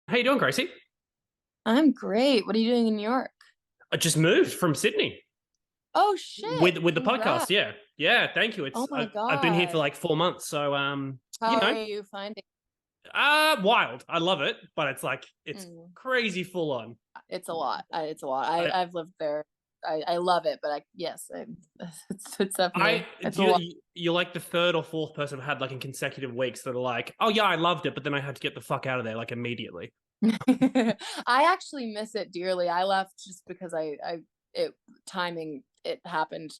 How you doing, Gracie? I'm great. What are you doing in New York? I just moved from Sydney Oh with shit. the podcast. Congrats. Yeah, yeah. Thank you. Oh It's my I've been here for God. like 4 months, so you How know, are you finding wild. I love it, but it's mm, crazy full on. it's a lot. It's a lot. I I've lived there. I love it, but it's I definitely it's a do lot. you're like the third or fourth person I've had like in consecutive weeks that are like, oh yeah, I loved it, but then I had to get the fuck out of there like immediately. I actually miss it dearly. I left just because I it timing it happened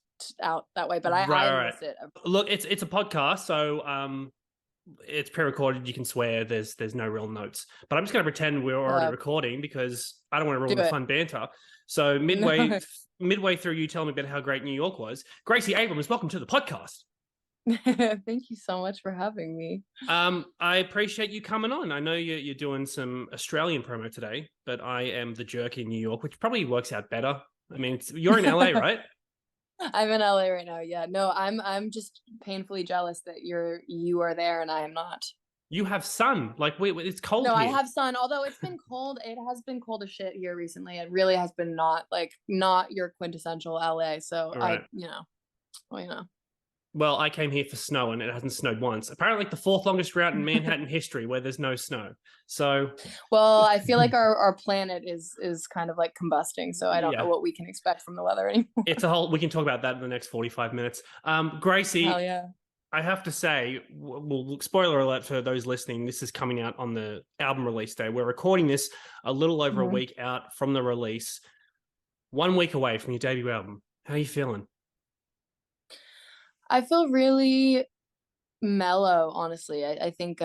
out that way, but Right, I right, right. miss it. Look, it's a podcast, so it's pre-recorded. You can swear. There's no real notes, but I'm just going to pretend we're already Uh, recording because I don't want to ruin do the it. fun banter. So No. midway through, you telling me about how great New York was. Gracie Abrams, welcome to the podcast. Thank you so much for having me. I appreciate you coming on. I know you're doing some Australian promo today, but I am the jerk in New York, which probably works out better. I mean, you're in LA, right? I'm in LA right now. Yeah. No, I'm just painfully jealous that you are there and I am not. You have sun. Like, wait, it's cold No, I here. have sun, although it's been cold. It has been cold as shit here recently. It really has been not your quintessential LA. So All right. well, Well, I came here for snow and it hasn't snowed once. Apparently, like the fourth longest drought in Manhattan history where there's no snow. So, well, I feel like our planet is kind of like combusting, so I don't know yeah, what we can expect from the weather anymore. it's a whole, we can talk about that in the next 45 minutes. Hell Gracie, yeah. I have to say, well, spoiler alert for those listening, this is coming out on the album release day. We're recording this a little over a Mhm. week out from the release, 1 week away from your debut album. How are you feeling? I feel really mellow, honestly. I think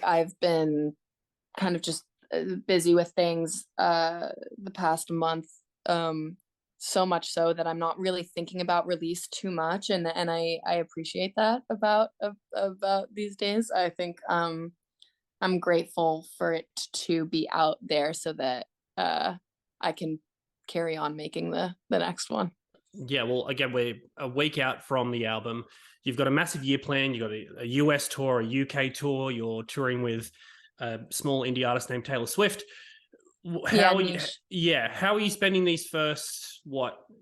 I've been kind of just busy with things the past month, um so much so that I'm not really thinking about release too much, and I appreciate that about these days. I think I'm grateful for it to be out there so that I can carry on making the next one. Yeah, well, again, we're a week out from the album. You've got a massive year plan. You've got a US tour, a UK tour. You're touring with a small indie artist named Taylor Swift. Yeah, How are you? niche. Yeah, how are you spending these first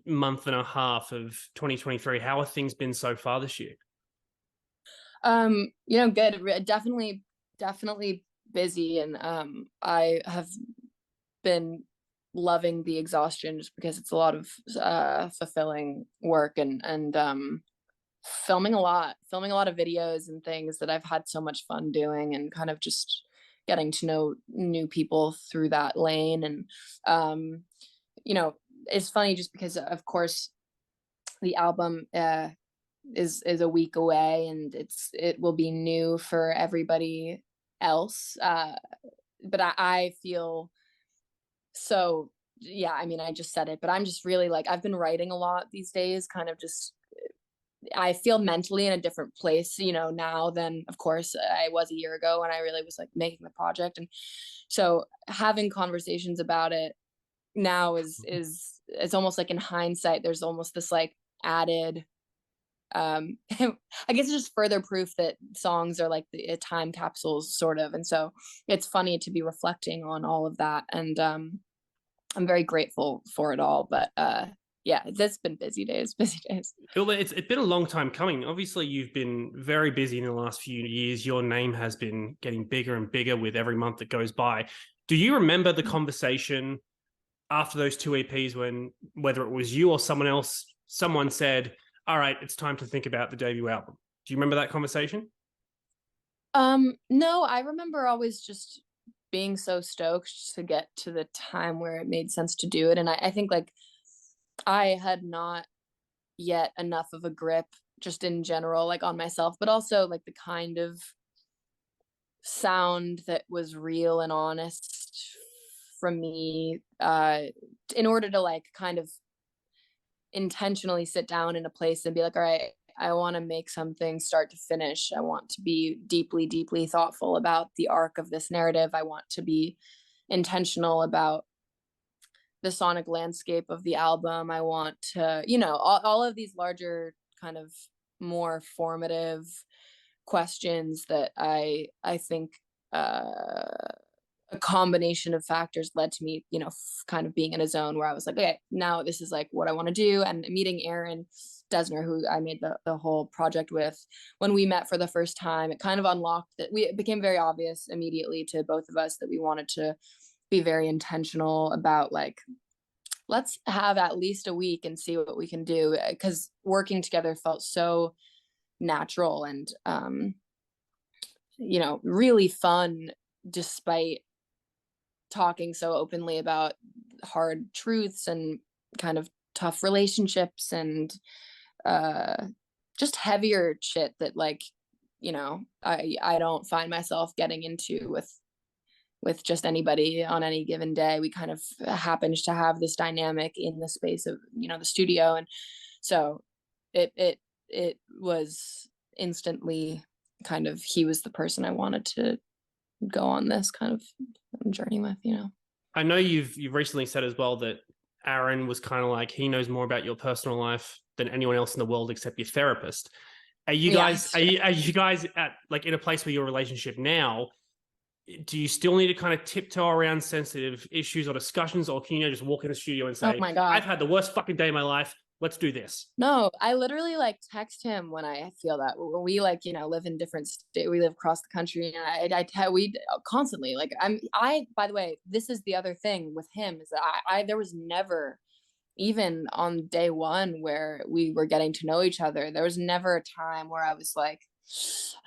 month and a half of 2023? How have things been so far this year? Good. Definitely busy, and I have been loving the exhaustion just because it's a lot of fulfilling work, and filming a lot of videos and things that I've had so much fun doing, and kind of just getting to know new people through that lane. And um you know it's funny just because, of course, the album is a week away, and it will be new for everybody else, but I feel so, yeah, I mean, I just said it, but I'm just really like, I've been writing a lot these days, kind of just, I feel mentally in a different place, now than, of course, I was a year ago when I really was like making the project. And so having conversations about it now is it's almost like, in hindsight, there's almost this like added, I guess it's just further proof that songs are like the time capsules, sort of. And so it's funny to be reflecting on all of that. And I'm very grateful for it all. But yeah, it's been busy days, busy days. Well, it's been a long time coming. Obviously, you've been very busy in the last few years. Your name has been getting bigger and bigger with every month that goes by. Do you remember the conversation after those two EPs when, whether it was you or someone else, someone said, "All right, it's time to think about the debut album"? Do you remember that conversation? No, I remember always just being so stoked to get to the time where it made sense to do it. And I think like I had not yet enough of a grip just in general, like on myself, but also like the kind of sound that was real and honest from me, in order to like kind of intentionally sit down in a place and be like, all right, I want to make something start to finish. I want to be deeply, deeply thoughtful about the arc of this narrative. I want to be intentional about the sonic landscape of the album. I want to, all of these larger, kind of more formative questions that I think a combination of factors led to me, kind of being in a zone where I was like, okay, now this is like what I want to do. And meeting Aaron Desner, who I made the whole project with, when we met for the first time, it kind of unlocked that it became very obvious immediately to both of us that we wanted to be very intentional about like, let's have at least a week and see what we can do. Because working together felt so natural and, really fun, despite talking so openly about hard truths and kind of tough relationships and just heavier shit that like, I don't find myself getting into with just anybody on any given day. We kind of happened to have this dynamic in the space of, the studio. And so it was instantly kind of, he was the person I wanted to go on this kind of journey with. I know you've recently said as well that Aaron was kind of like, he knows more about your personal life than anyone else in the world except your therapist. Are you guys are you guys at like in a place where your relationship now? Do you still need to kind of tiptoe around sensitive issues or discussions, or can you just walk in the studio and say, oh my God, I've had the worst fucking day of my life, let's do this? No, I literally like text him when I feel that. We like, live in different state. We live across the country, and we constantly like. By the way, this is the other thing with him is that I there was never, even on day one where we were getting to know each other, there was never a time where I was like,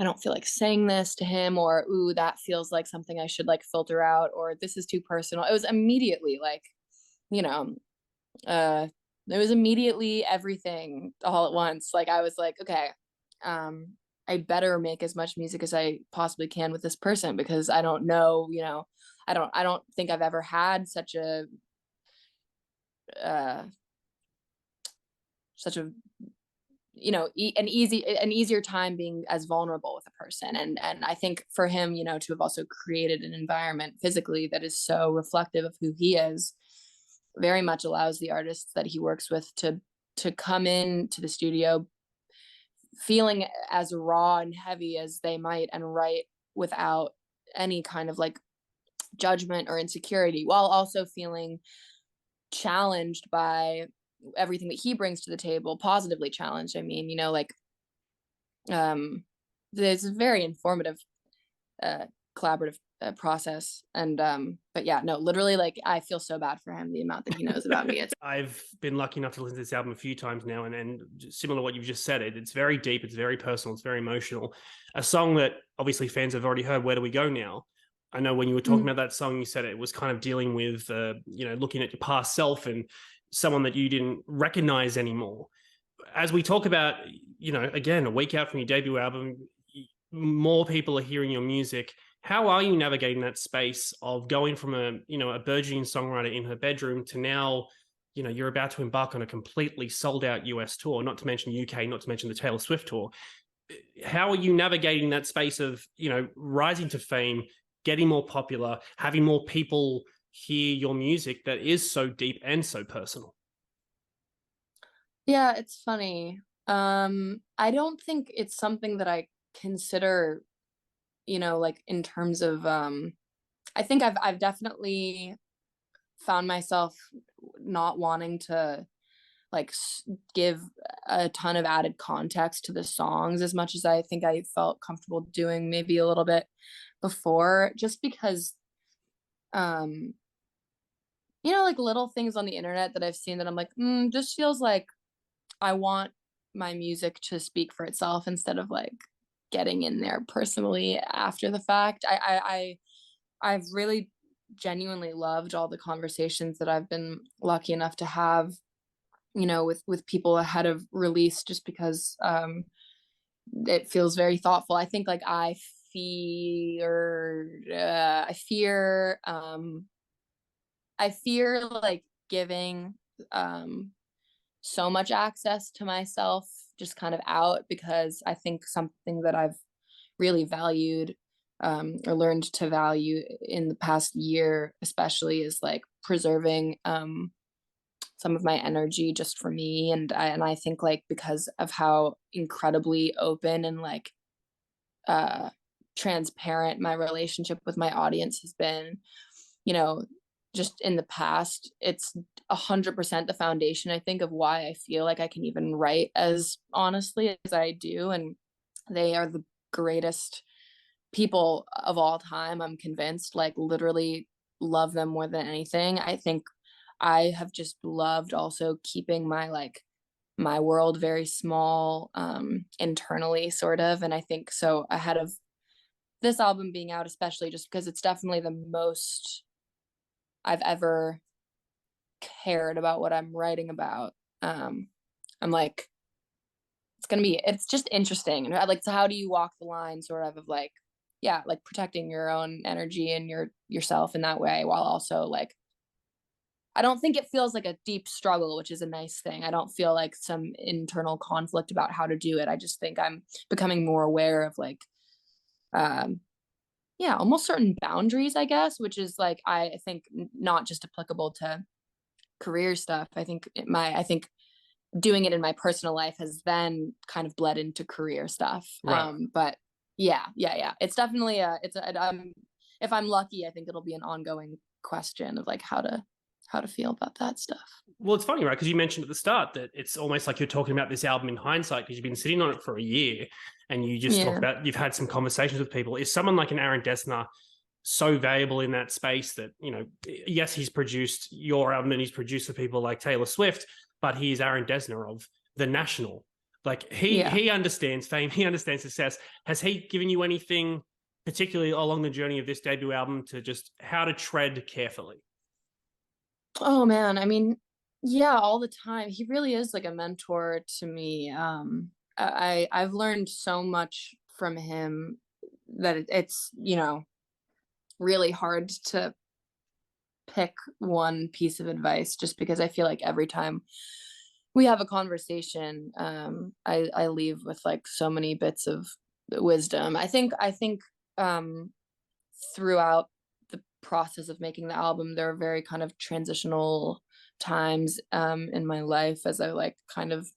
I don't feel like saying this to him, or ooh, that feels like something I should like filter out, or this is too personal. It was immediately like, it was immediately everything all at once. Like I was like, okay, I better make as much music as I possibly can with this person, because I don't know, I don't think I've ever had such a an easier time being as vulnerable with a person. And I think for him, to have also created an environment physically that is so reflective of who he is, very much allows the artists that he works with to come into the studio feeling as raw and heavy as they might, and write without any kind of like judgment or insecurity, while also feeling challenged by everything that he brings to the table, positively challenged. I mean, it's a very informative collaborative process. And but yeah, no, literally, like I feel so bad for him, the amount that he knows about me. I've been lucky enough to listen to this album a few times now, and similar to what you've just said, it's very deep, it's very personal, it's very emotional. A song that obviously fans have already heard, Where Do We Go Now? I know when you were talking about that song, you said it was kind of dealing with looking at your past self and someone that you didn't recognize anymore. As we talk about, again, a week out from your debut album, more people are hearing your music. How are you navigating that space of going from a burgeoning songwriter in her bedroom to now, you're about to embark on a completely sold out US tour, not to mention UK, not to mention the Taylor Swift tour. How are you navigating that space of, rising to fame, getting more popular, having more people hear your music that is so deep and so personal? Yeah, it's funny. I don't think it's something that I consider, like in terms of I think I've definitely found myself not wanting to like give a ton of added context to the songs as much as I think I felt comfortable doing maybe a little bit before, just because like little things on the internet that I've seen that I'm like, just feels like I want my music to speak for itself instead of like getting in there personally after the fact. I've really genuinely loved all the conversations that I've been lucky enough to have, with people ahead of release, just because it feels very thoughtful. I think like I fear like giving so much access to myself just kind of out, because I think something that I've really valued or learned to value in the past year especially is like preserving some of my energy just for me. And I think like because of how incredibly open and like transparent my relationship with my audience has been, you know, just in the past. It's 100% the foundation, I think, of why I feel like I can even write as honestly as I do. And they are the greatest people of all time, I'm convinced. Like, literally love them more than anything. I think I have just loved also keeping my world very small, internally, sort of. And I think so ahead of this album being out, especially just because it's definitely the most I've ever cared about what I'm writing about. I'm like, it's just interesting. And I like, so how do you walk the line sort of like, yeah, like protecting your own energy and yourself in that way, while also like, I don't think it feels like a deep struggle, which is a nice thing. I don't feel like some internal conflict about how to do it. I just think I'm becoming more aware of like, yeah, almost certain boundaries, I guess, which is like, I think not just applicable to career stuff. I think doing it in my personal life has then kind of bled into career stuff. Right. But yeah. It's definitely if I'm lucky, I think it'll be an ongoing question of like how to feel about that stuff. Well, it's funny, right? Because you mentioned at the start that it's almost like you're talking about this album in hindsight because you've been sitting on it for a year and you just talk about you've had some conversations with people. Is someone like an Aaron Dessner so valuable in that space that, you know, yes, he's produced your album and he's produced for people like Taylor Swift, but he's Aaron Dessner of The National. Like he understands fame, he understands success. Has he given you anything particularly along the journey of this debut album to just how to tread carefully? Oh man, I mean, yeah, all the time. He really is like a mentor to me. I've learned so much from him that it's, you know, really hard to pick one piece of advice, just because I feel like every time we have a conversation, I leave with like so many bits of wisdom. I think throughout the process of making the album, there are very kind of transitional times in my life as I like kind of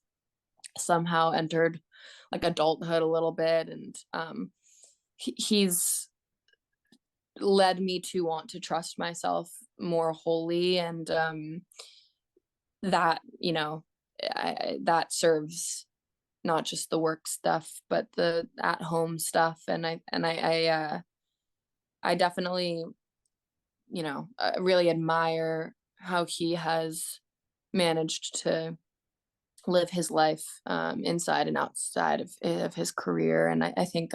somehow entered like adulthood a little bit. And he's led me to want to trust myself more wholly. And that, you know, that serves not just the work stuff, but the at home stuff. And I definitely, you know, really admire how he has managed to live his life inside and outside of his career. And I think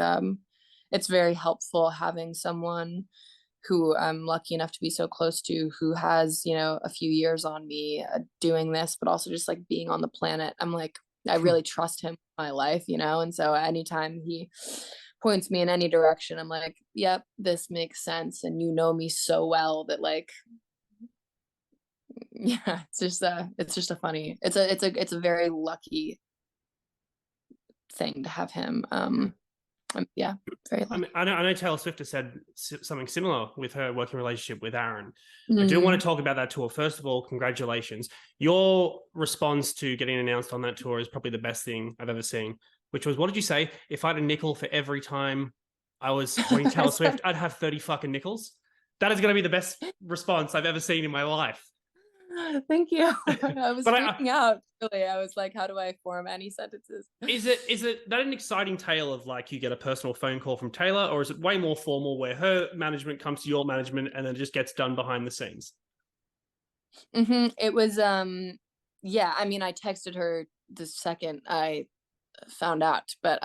it's very helpful having someone who I'm lucky enough to be so close to, who has, you know, a few years on me doing this, but also just like being on the planet. I'm like, I really trust him with my life, you know? And so anytime he points me in any direction, I'm like, yep, this makes sense. And you know me so well that like, yeah, it's just a funny, it's a very lucky thing to have him. Yeah, very lucky. I mean, I know Taylor Swift has said something similar with her working relationship with Aaron. Mm-hmm. I do want to talk about that tour. First of all, congratulations. Your response to getting announced on that tour is probably the best thing I've ever seen, which was, what did you say? If I had a nickel for every time I was supporting Taylor Swift, I'd have 30 fucking nickels. That is going to be the best response I've ever seen in my life. Thank you. I was freaking out. Really, I was like, how do I form any sentences? Is it that an exciting tale of like you get a personal phone call from Taylor, or is it way more formal where her management comes to your management and then it just gets done behind the scenes? It was yeah, I mean, I texted her the second I found out, but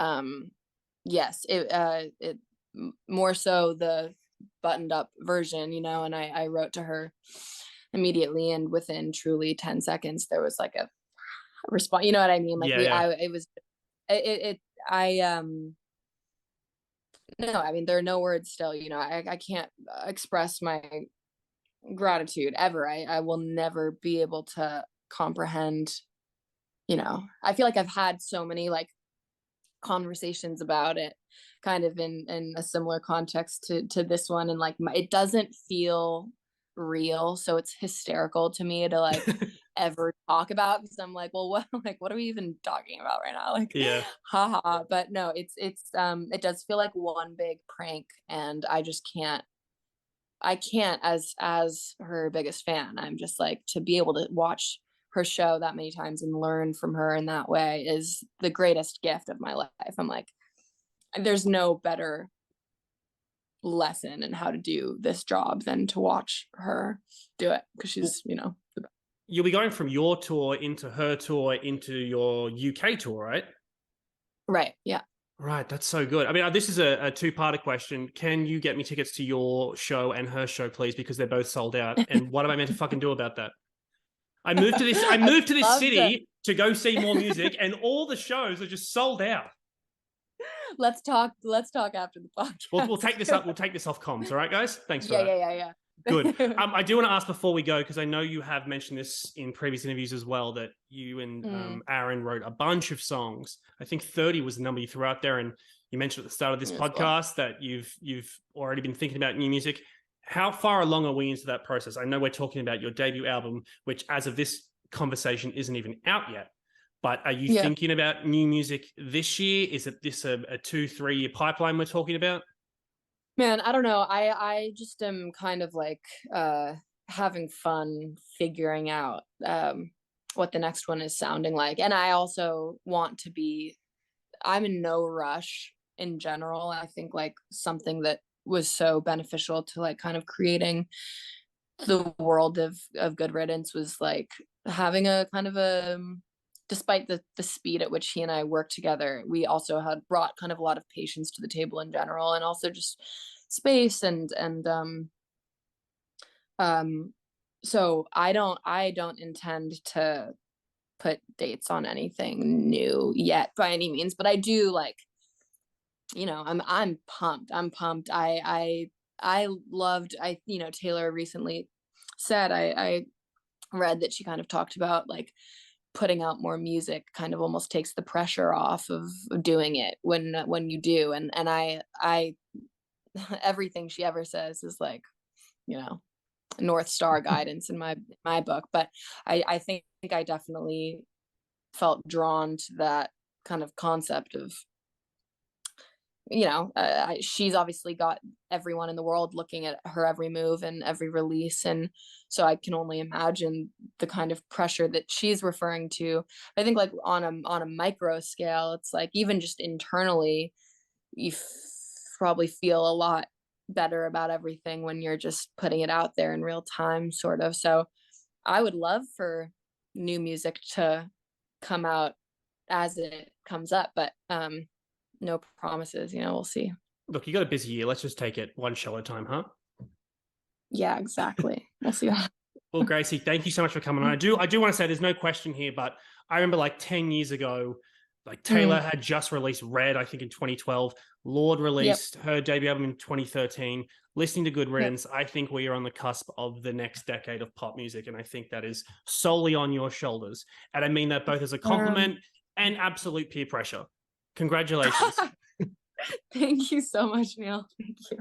yes, it more so the buttoned up version, you know. And I wrote to her immediately, and within truly 10 seconds there was like a response, you know what I mean? Like no, I mean, there are no words still, you know. I can't express my gratitude ever. I will never be able to comprehend, you know. I feel like I've had so many like conversations about it kind of in a similar context to this one, and like it doesn't feel real, so it's hysterical to me to like ever talk about, because I'm like, well, what like what are we even talking about right now? Like, Yeah. haha. But no, it's it does feel like one big prank, and I just can't. I can't, as her biggest fan. I'm just like, to be able to watch her show that many times and learn from her in that way is the greatest gift of my life. I'm like, there's no better lesson in how to do this job than to watch her do it, because she's, you know, the best. You'll be going from your tour into her tour into your UK tour, right? Right. Yeah. Right, that's so good. I mean, this is a two-parter question. Can you get me tickets to your show and her show, please? Because they're both sold out. And what am I meant to fucking do about that? I moved to this. I moved to this city to go see more music, and all the shows are just sold out. Let's talk after the podcast. We'll take this up. We'll take this off comms. All right, guys. Thanks for that. Yeah. Good. I do want to ask before we go, because I know you have mentioned this in previous interviews as well, that you and Aaron wrote a bunch of songs. I think 30 was the number you threw out there, and you mentioned at the start of this podcast that you've already been thinking about new music. How far along are we into that process? I know we're talking about your debut album, which as of this conversation isn't even out yet. But are you thinking about new music this year? Is it this a 2-3 year pipeline we're talking about? Man, I don't know. I just am kind of like having fun figuring out what the next one is sounding like. And I also want to be, I'm in no rush in general. I think like something that was so beneficial to like kind of creating the world of Good Riddance was like having a kind of a, despite the speed at which he and I worked together, we also had brought kind of a lot of patience to the table in general, and also just space and so I don't intend to put dates on anything new yet by any means, but I do, like, you know, I'm pumped. I loved, you know, Taylor recently said, I read that she kind of talked about like putting out more music kind of almost takes the pressure off of doing it when you do, and I everything she ever says is like, you know, North Star guidance in my book. But I think I definitely felt drawn to that kind of concept of, you know, she's obviously got everyone in the world looking at her every move and every release, and so I can only imagine the kind of pressure that she's referring to. I think like on a micro scale, it's like even just internally, you probably feel a lot better about everything when you're just putting it out there in real time, sort of. So I would love for new music to come out as it comes up, but no promises, you know, we'll see. Look, you got a busy year. Let's just take it one show at a time, huh? Yeah, exactly. We'll see that. Well, Gracie, thank you so much for coming on. I do want to say there's no question here, but I remember like 10 years ago, like Taylor had just released Red, I think in 2012. Lorde released her debut album in 2013. Listening to Good Riddance, I think we are on the cusp of the next decade of pop music, and I think that is solely on your shoulders. And I mean that both as a compliment and absolute peer pressure. Congratulations. Thank you so much, Neil. Thank you.